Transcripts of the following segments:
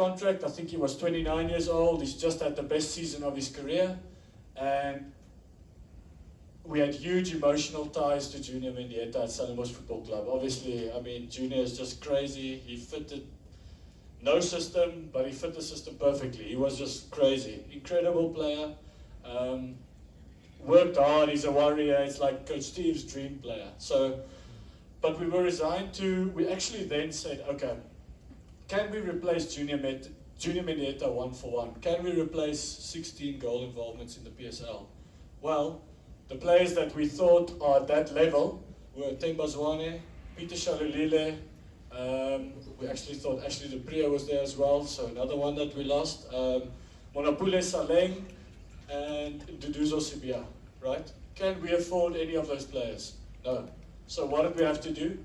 contract. I think he was 29 years old. He's just had the best season of his career. And we had huge emotional ties to Junior Mendieta at Stellenbosch Football Club. Obviously, I mean, Junior is just crazy. He fitted no system, but he fit the system perfectly. He was just crazy. Incredible player. Worked hard. He's a warrior. It's like Coach Steve's dream player. So, but we were resigned to, we actually then said, okay, can we replace Junior Mendieta 1-for-1? Can we replace 16 goal involvements in the PSL? Well, the players that we thought are at that level were Themba Zwane, Peter Shalulile. We actually thought Ashley De Priya was there as well, so another one that we lost. Monapule Saleng and Duduzo Sibia, right? Can we afford any of those players? No. So what did we have to do?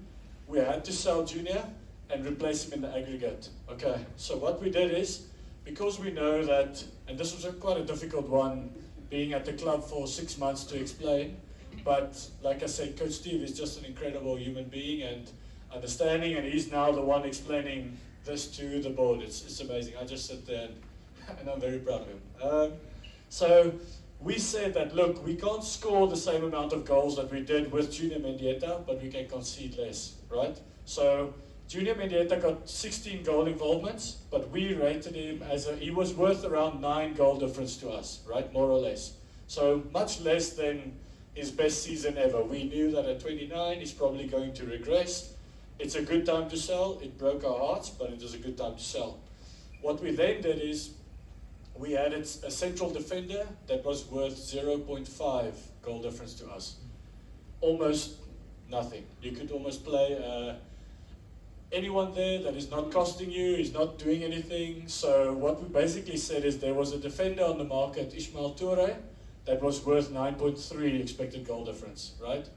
We had to sell Junior and replace him in the aggregate. Okay, so what we did is, because we know that, and this was quite a difficult one, being at the club for 6 months to explain, but like I said, Coach Steve is just an incredible human being and understanding, and he's now the one explaining this to the board. It's amazing. I just sit there and I'm very proud of him. So we said that, look, we can't score the same amount of goals that we did with Junior Mendieta, but we can concede less, right? So Junior Mendieta got 16 goal involvements, but we rated him as he was worth around 9 goal difference to us, right? More or less. So much less than his best season ever. We knew that at 29, he's probably going to regress. It's a good time to sell. It broke our hearts, but it was a good time to sell. What we then did is we added a central defender that was worth 0.5 goal difference to us. Almost nothing. You could almost play anyone there that is not costing you, is not doing anything. So what we basically said is there was a defender on the market, Ismail Toure, that was worth 9.3 expected goal difference, right?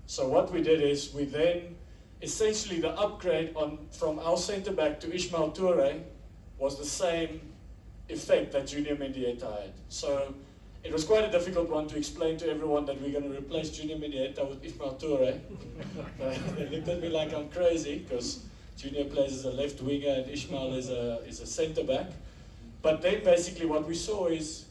So what we did is we then, essentially the upgrade from our centre back to Ismail Toure was the same effect that Junior Mendieta had. So it was quite a difficult one to explain to everyone that we're going to replace Junior Mendieta with Ismail Toure. They looked at me like I'm crazy because Junior plays as a left winger and Ismail is a centre back. But then basically what we saw is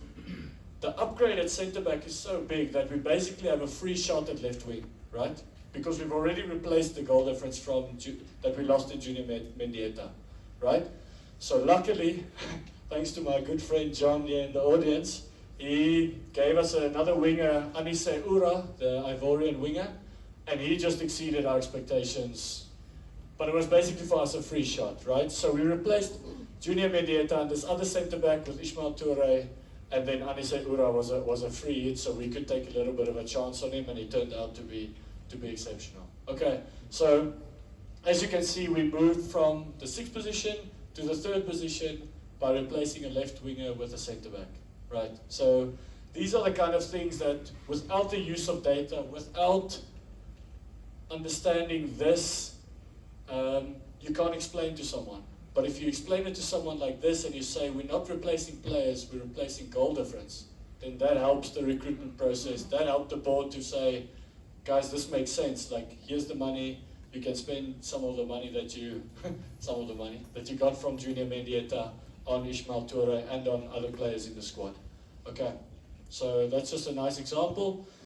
the upgrade at centre back is so big that we basically have a free shot at left wing, right? Because we've already replaced the goal difference that we lost in Junior Mendieta, right? So luckily, thanks to my good friend John here in the audience, he gave us another winger, Anise Ura, the Ivorian winger, and he just exceeded our expectations. But it was basically for us a free shot, right? So we replaced Junior Mendieta and this other centre-back with Ismail Toure, and then Anise Ura was a free hit, so we could take a little bit of a chance on him, and he turned out to be exceptional. Okay, so as you can see, we moved from the 6th position to the 3rd position by replacing a left winger with a centre back, right? So these are the kind of things that without the use of data, without understanding this, you can't explain to someone. But if you explain it to someone like this and you say, we're not replacing players, we're replacing goal difference, then that helps the recruitment process. That helped the board to say, guys, this makes sense. Like, here's the money. You can spend some of the money that you got from Junior Mendieta on Ismail Toure and on other players in the squad. Okay, so that's just a nice example.